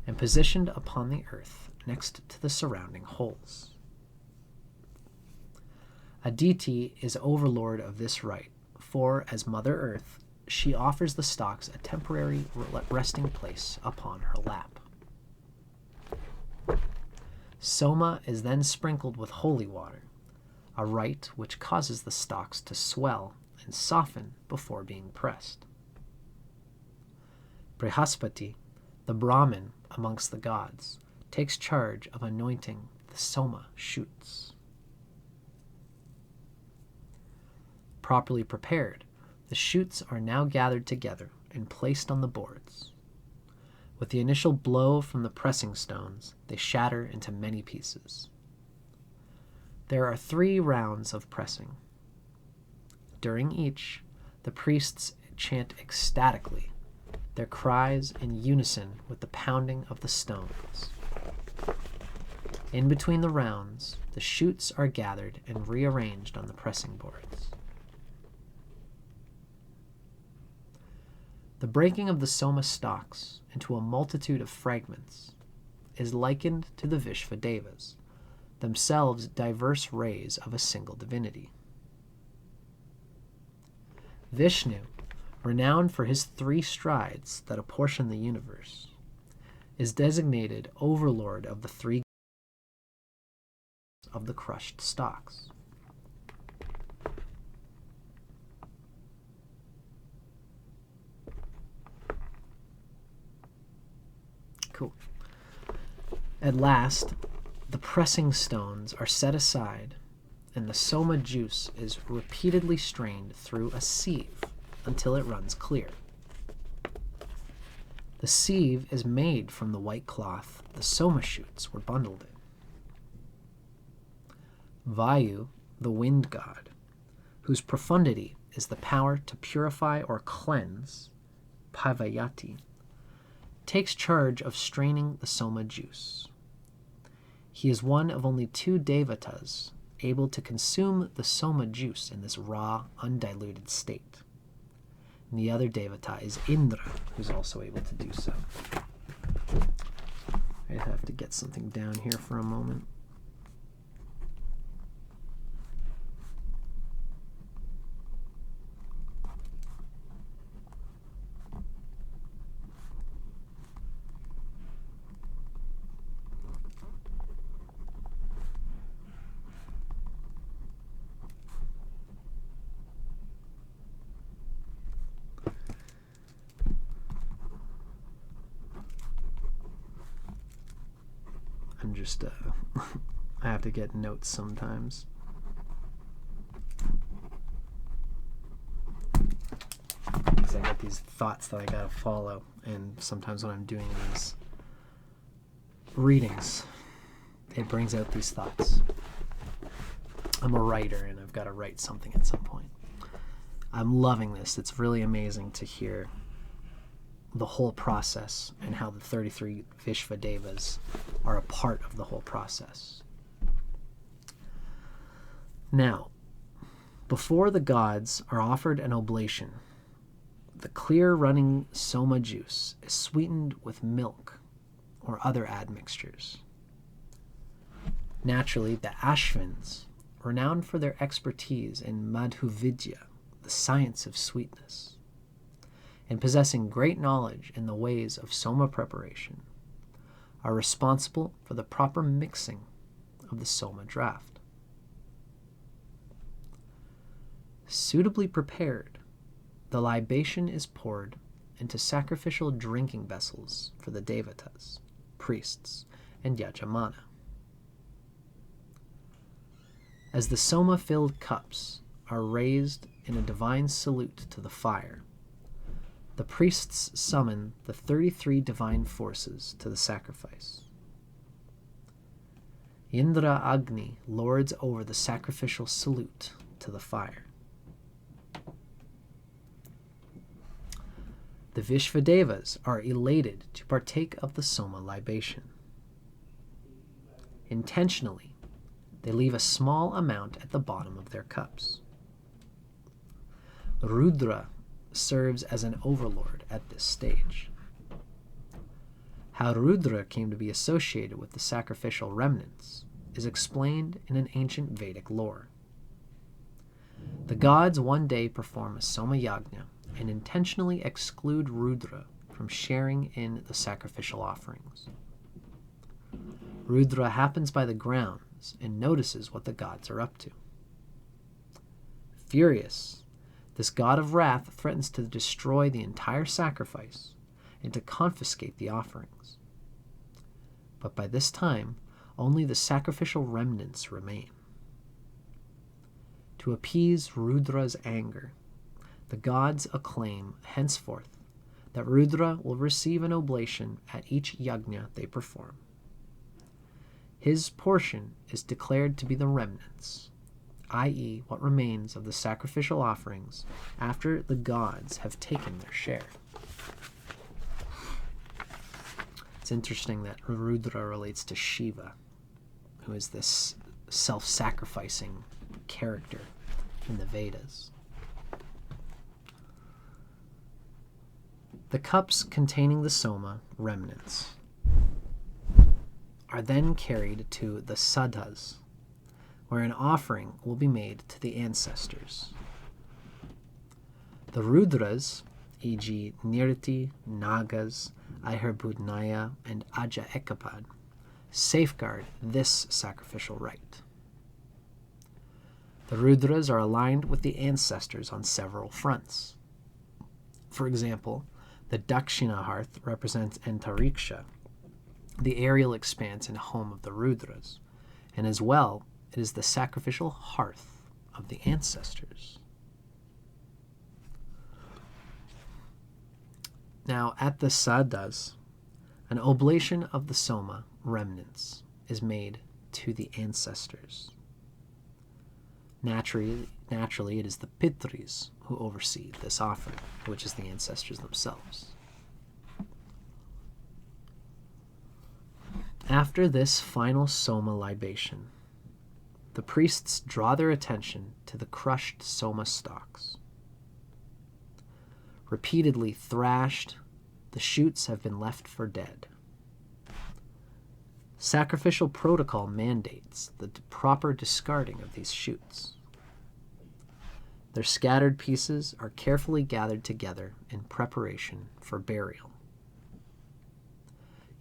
and positioned upon the earth next to the surrounding holes. Aditi is overlord of this rite, for as Mother Earth, she offers the stalks a temporary resting place upon her lap. Soma is then sprinkled with holy water, a rite which causes the stalks to swell and soften before being pressed. Brihaspati, the Brahmin amongst the gods, takes charge of anointing the Soma shoots. Properly prepared, the shoots are now gathered together and placed on the boards. With the initial blow from the pressing stones, they shatter into many pieces. There are 3 rounds of pressing. During each, the priests chant ecstatically, their cries in unison with the pounding of the stones. In between the rounds, the shoots are gathered and rearranged on the pressing boards. The breaking of the Soma stalks into a multitude of fragments is likened to the Visvadevas, themselves diverse rays of a single divinity. Vishnu, renowned for his 3 strides that apportion the universe, is designated overlord of the 3 of the crushed stalks. Cool. At last, the pressing stones are set aside, and the soma juice is repeatedly strained through a sieve until it runs clear. The sieve is made from the white cloth the soma shoots were bundled in. Vayu, the wind god, whose profundity is the power to purify or cleanse, Pavayati, takes charge of straining the soma juice. He is one of only 2 devatas able to consume the soma juice in this raw, undiluted state. And the other devata is Indra, who's also able to do so. I have to get something down here for a moment. I'm just, I have to get notes sometimes. Because I got these thoughts that I gotta follow, and sometimes when I'm doing these readings, it brings out these thoughts. I'm a writer, and I've got to write something at some point. I'm loving this. It's really amazing to hear the whole process and how the 33 Visvadevas are a part of the whole process. Now, before the gods are offered an oblation, the clear running soma juice is sweetened with milk or other admixtures. Naturally, the Ashvins, renowned for their expertise in Madhuvidya, the science of sweetness, and possessing great knowledge in the ways of soma preparation, are responsible for the proper mixing of the soma draft. Suitably prepared, the libation is poured into sacrificial drinking vessels for the devatas, priests, and yajamana. As the soma-filled cups are raised in a divine salute to the fire, the priests summon the 33 divine forces to the sacrifice. Indra Agni lords over the sacrificial salute to the fire. The Visvadevas are elated to partake of the soma libation. Intentionally, they leave a small amount at the bottom of their cups. Rudra serves as an overlord at this stage. How Rudra came to be associated with the sacrificial remnants is explained in an ancient Vedic lore. The gods one day perform a Somayajna and intentionally exclude Rudra from sharing in the sacrificial offerings. Rudra happens by the grounds and notices what the gods are up to. Furious, this god of wrath threatens to destroy the entire sacrifice and to confiscate the offerings. But by this time, only the sacrificial remnants remain. To appease Rudra's anger, the gods acclaim henceforth that Rudra will receive an oblation at each yajna they perform. His portion is declared to be the remnants, i.e., what remains of the sacrificial offerings after the gods have taken their share. It's interesting that Rudra relates to Shiva, who is this self-sacrificing character in the Vedas. The cups containing the soma remnants are then carried to the sadhas, where an offering will be made to the ancestors. The Rudras, e.g. Nirti, Nagas, Airbudnaya, and Aja Ekapad, safeguard this sacrificial rite. The Rudras are aligned with the ancestors on several fronts. For example, the Dakshina hearth represents Antariksha, the aerial expanse and home of the Rudras, and as well, it is the sacrificial hearth of the ancestors. Now, at the sadhas, an oblation of the soma remnants is made to the ancestors. Naturally, it is the Pitris who oversee this offering, which is the ancestors themselves. After this final soma libation, the priests draw their attention to the crushed soma stalks. Repeatedly thrashed, the shoots have been left for dead. Sacrificial protocol mandates the proper discarding of these shoots. Their scattered pieces are carefully gathered together in preparation for burial.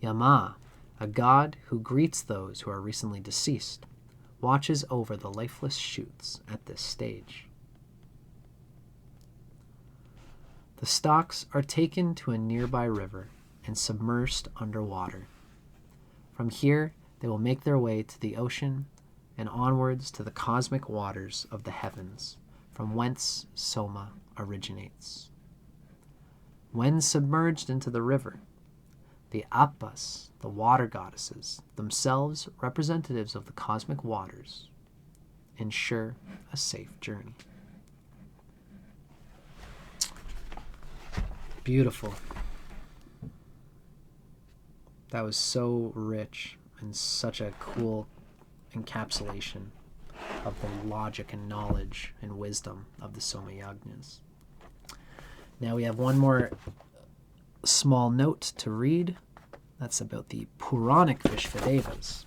Yama, a god who greets those who are recently deceased, watches over the lifeless shoots at this stage. The stalks are taken to a nearby river and submerged underwater. From here, they will make their way to the ocean and onwards to the cosmic waters of the heavens, from whence soma originates. When submerged into the river, the Appas, the water goddesses, themselves representatives of the cosmic waters, ensure a safe journey. Beautiful. That was so rich and such a cool encapsulation of the logic and knowledge and wisdom of the Somayajnas. Now we have one more small note to read. That's about the Puranic Visvadevas.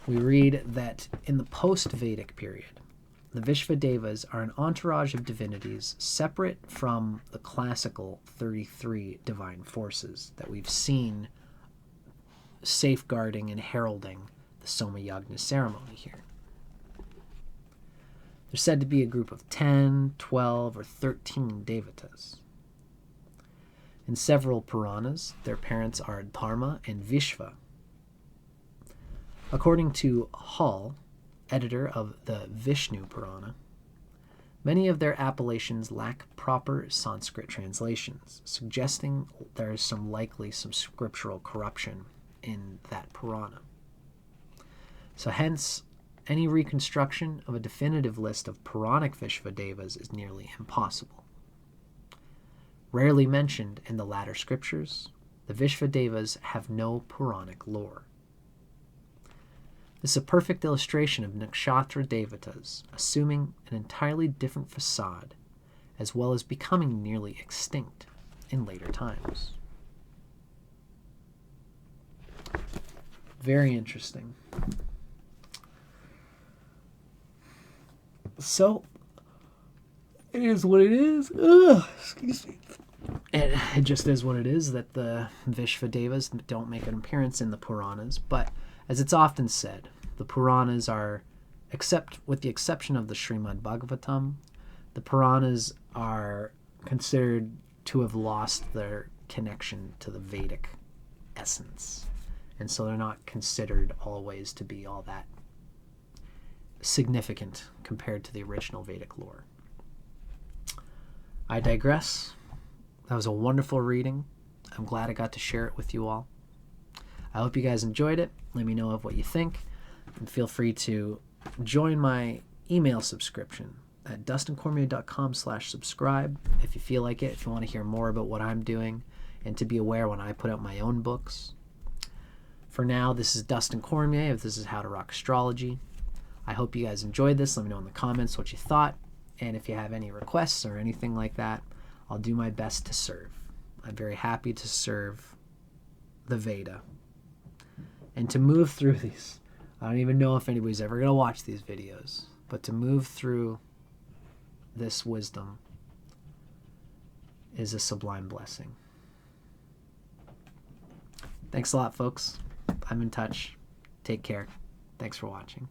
We read that in the post-Vedic period, the Visvadevas are an entourage of divinities separate from the classical 33 divine forces that we've seen safeguarding and heralding the Somayajna ceremony here. They're said to be a group of 10, 12, or 13 devatas. In several Puranas, their parents are Dharma and Vishva. According to Hall, editor of the Vishnu Purana, many of their appellations lack proper Sanskrit translations, suggesting there is likely some scriptural corruption in that Purana. So hence, any reconstruction of a definitive list of Puranic Visvadevas is nearly impossible. Rarely mentioned in the latter scriptures, the Visvadevas have no Puranic lore. This is a perfect illustration of Nakshatra devatas assuming an entirely different facade, as well as becoming nearly extinct in later times. Very interesting. So, it is what it is. Ugh, excuse me. It just is what it is that the Visvadevas don't make an appearance in the Puranas, but as it's often said, the Puranas are, except with the exception of the Srimad Bhagavatam, the Puranas are considered to have lost their connection to the Vedic essence. And so they're not considered always to be all that significant compared to the original Vedic lore. I digress. That was a wonderful reading. I'm glad I got to share it with you all. I hope you guys enjoyed it. Let me know of what you think. And feel free to join my email subscription at dustincormier.com/subscribe if you feel like it, if you want to hear more about what I'm doing and to be aware when I put out my own books. For now, this is Dustin Cormier, if this is How to Rock Astrology. I hope you guys enjoyed this. Let me know in the comments what you thought. And if you have any requests or anything like that, I'll do my best to serve. I'm very happy to serve the Veda. And to move through these, I don't even know if anybody's ever going to watch these videos, but to move through this wisdom is a sublime blessing. Thanks a lot, folks. I'm in touch. Take care. Thanks for watching.